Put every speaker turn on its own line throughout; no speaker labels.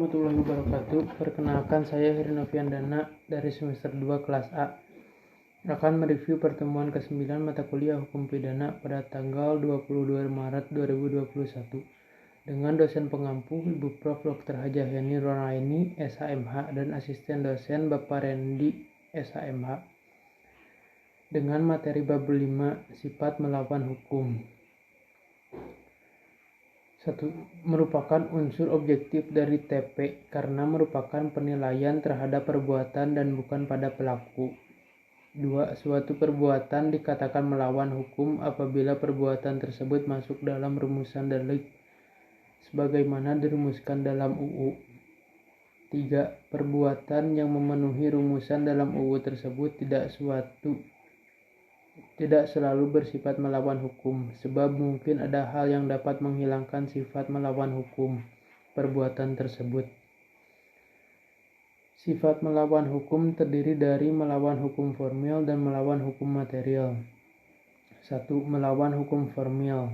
warahmatullahi wabarakatuh. Perkenalkan, saya Heri Noviandana dari semester 2 kelas A. Akan mereview pertemuan ke-9 mata kuliah Hukum Pidana pada tanggal 22 Maret 2021 dengan dosen pengampu Ibu Prof. Dr. Hajah Yani Ronaini, SHMH, dan asisten dosen Bapak Rendi, SHMH, dengan materi bab 5, sifat melawan hukum. 1. Merupakan unsur objektif dari TP karena merupakan penilaian terhadap perbuatan dan bukan pada pelaku. 2. Suatu perbuatan dikatakan melawan hukum apabila perbuatan tersebut masuk dalam rumusan delik sebagaimana dirumuskan dalam UU. 3. Perbuatan yang memenuhi rumusan dalam UU tersebut tidak selalu bersifat melawan hukum, sebab mungkin ada hal yang dapat menghilangkan sifat melawan hukum perbuatan tersebut. Sifat melawan hukum terdiri dari melawan hukum formil dan melawan hukum material. 1. Melawan hukum formil.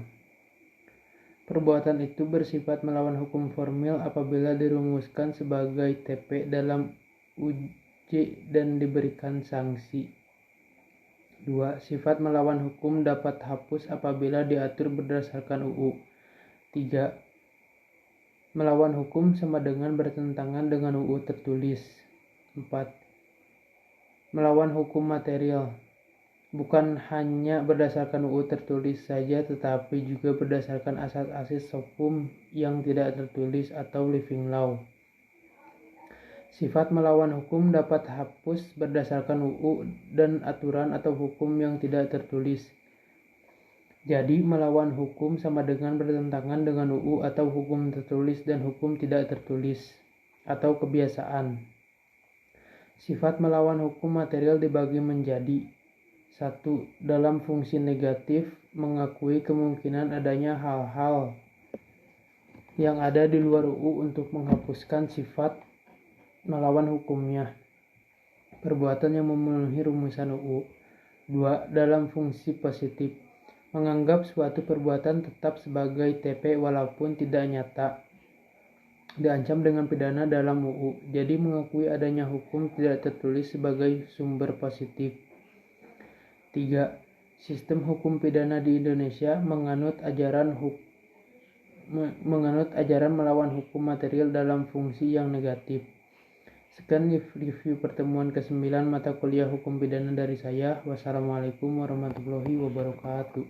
Perbuatan itu bersifat melawan hukum formil apabila dirumuskan sebagai TP dalam UJ dan diberikan sanksi. 2. Sifat melawan hukum dapat hapus apabila diatur berdasarkan UU. 3. Melawan hukum sama dengan bertentangan dengan UU tertulis. 4. Melawan hukum material. Bukan hanya berdasarkan UU tertulis saja tetapi juga berdasarkan asas-asas hukum yang tidak tertulis atau living law. Sifat melawan hukum dapat hapus berdasarkan UU dan aturan atau hukum yang tidak tertulis. Jadi, melawan hukum sama dengan bertentangan dengan UU atau hukum tertulis dan hukum tidak tertulis atau kebiasaan. Sifat melawan hukum material dibagi menjadi 1. Dalam fungsi negatif, mengakui kemungkinan adanya hal-hal yang ada di luar UU untuk menghapuskan sifat melawan hukumnya perbuatan yang memenuhi rumusan UU. 2. Dalam fungsi positif, menganggap suatu perbuatan tetap sebagai TP walaupun tidak nyata diancam dengan pidana dalam UU, jadi mengakui adanya hukum tidak tertulis sebagai sumber positif. 3. Sistem hukum pidana di Indonesia menganut ajaran melawan hukum material dalam fungsi yang negatif. Sekian review pertemuan ke-9 mata kuliah Hukum Pidana dari saya. Wassalamualaikum warahmatullahi wabarakatuh.